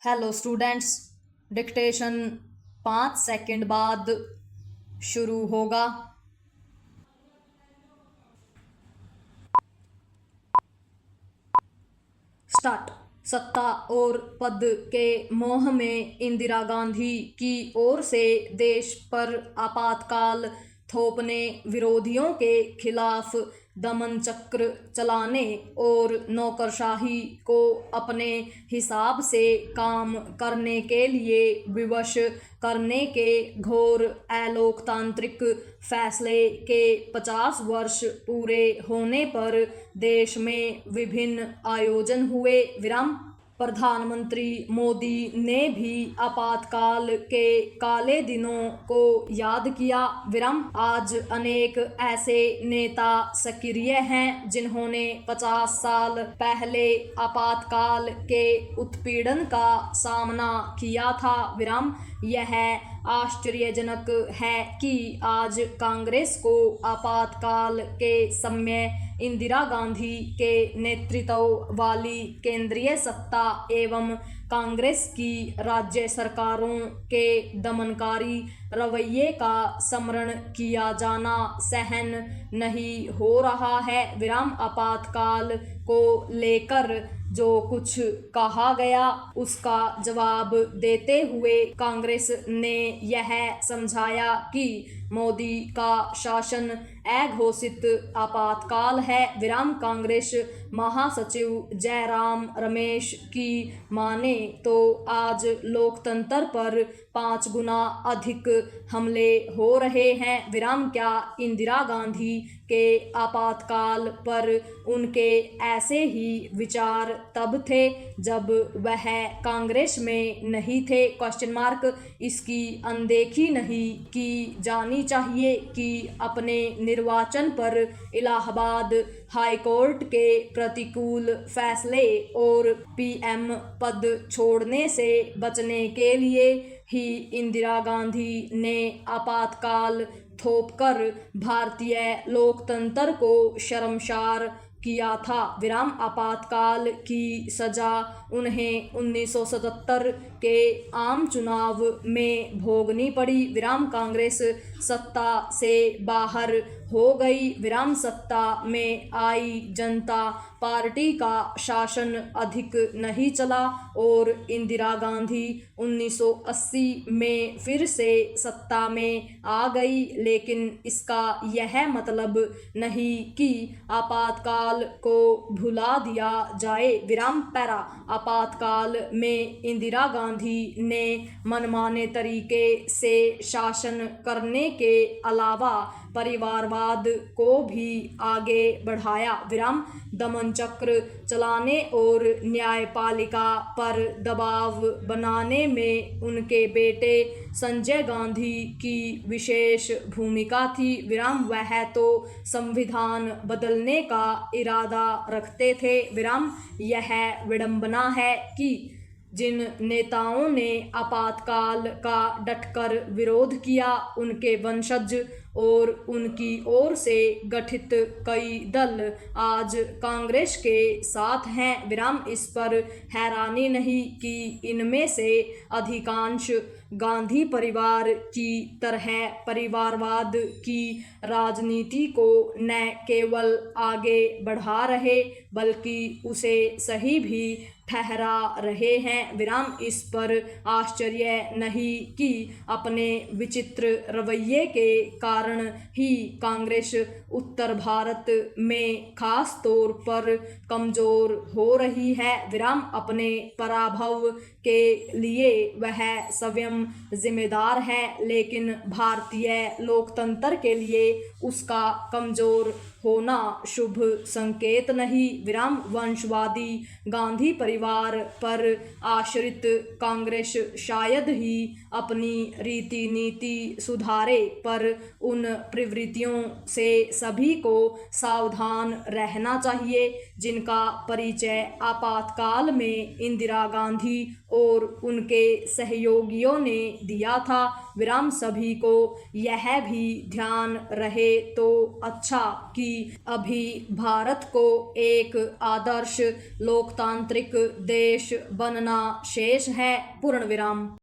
Hello students, dictation 5 second बाद शुरू होगा। स्टार्ट। सत्ता और पद के मोह में इंदिरा गांधी की ओर से देश पर आपातकाल थोपने, विरोधियों के खिलाफ दमन चक्र चलाने और नौकरशाही को अपने हिसाब से काम करने के लिए विवश करने के घोर अलोकतांत्रिक फैसले के 50 वर्ष पूरे होने पर देश में विभिन्न आयोजन हुए। विराम। प्रधानमंत्री मोदी ने भी आपातकाल के काले दिनों को याद किया। विराम। आज अनेक ऐसे नेता सक्रिय हैं जिन्होंने 50 साल पहले आपातकाल के उत्पीड़न का सामना किया था। विराम। यह आश्चर्यजनक है कि आज कांग्रेस को आपातकाल के समय इंदिरा गांधी के नेतृत्व वाली केंद्रीय सत्ता एवं कांग्रेस की राज्य सरकारों के दमनकारी रवैये का स्मरण किया जाना सहन नहीं हो रहा है। विराम। आपातकाल को लेकर जो कुछ कहा गया उसका जवाब देते हुए कांग्रेस ने यह समझाया कि मोदी का शासन अघोषित आपातकाल है। विराम। कांग्रेस महासचिव जयराम रमेश की माने तो आज लोकतंत्र पर 5 गुना अधिक हमले हो रहे हैं। विराम। क्या इंदिरा गांधी के आपातकाल पर उनके ऐसे ही विचार तब थे जब वह कांग्रेस में नहीं थे? Question mark. इसकी अनदेखी नहीं की जानी चाहिए कि अपने निर्वाचन पर इलाहाबाद हाईकोर्ट के प्रतिकूल फैसले और पीएम पद छोड़ने से बचने के लिए ही इंदिरा गांधी ने आपातकाल थोपकर भारतीय लोकतंत्र को शर्मसार किया था। विराम। आपातकाल की सजा उन्हें 1977 के आम चुनाव में भोगनी पड़ी। विराम। कांग्रेस सत्ता से बाहर हो गई। विराम। सत्ता में आई जनता पार्टी का शासन अधिक नहीं चला और इंदिरा गांधी 1980 में फिर से सत्ता में आ गई, लेकिन इसका यह मतलब नहीं कि आपातकाल को भुला दिया जाए। विराम। पैरा। आपातकाल में इंदिरा गांधी ने मनमाने तरीके से शासन करने के अलावा परिवारवाद को भी आगे बढ़ाया। विराम। दमन चक्र चलाने और न्यायपालिका पर दबाव बनाने में उनके बेटे संजय गांधी की विशेष भूमिका थी। विराम। वह तो संविधान बदलने का इरादा रखते थे। विराम। यह विडंबना है कि जिन नेताओं ने आपातकाल का डटकर विरोध किया उनके वंशज और उनकी ओर से गठित कई दल आज कांग्रेस के साथ हैं। विराम। इस पर हैरानी नहीं कि इनमें से अधिकांश गांधी परिवार की तरह परिवारवाद की राजनीति को न केवल आगे बढ़ा रहे बल्कि उसे सही भी ठहरा रहे हैं। विराम। इस पर आश्चर्य नहीं कि अपने विचित्र रवैये के कारण ही कांग्रेस उत्तर भारत में खास तौर पर कमजोर हो रही है। विराम। अपने पराभव के लिए वह स्वयं जिम्मेदार है, लेकिन भारतीय लोकतंत्र के लिए उसका कमजोर होना शुभ संकेत नहीं। विराम। वंशवादी गांधी परिवार पर आश्रित कांग्रेस शायद ही अपनी रीति नीति सुधारे, पर उन प्रवृत्तियों से सभी को सावधान रहना चाहिए जिनका परिचय आपातकाल में इंदिरा गांधी और उनके सहयोगियों ने दिया था। विराम। सभी को यह भी ध्यान रहे तो अच्छा कि अभी भारत को एक आदर्श लोकतांत्रिक देश बनना शेष है। पूर्ण विराम।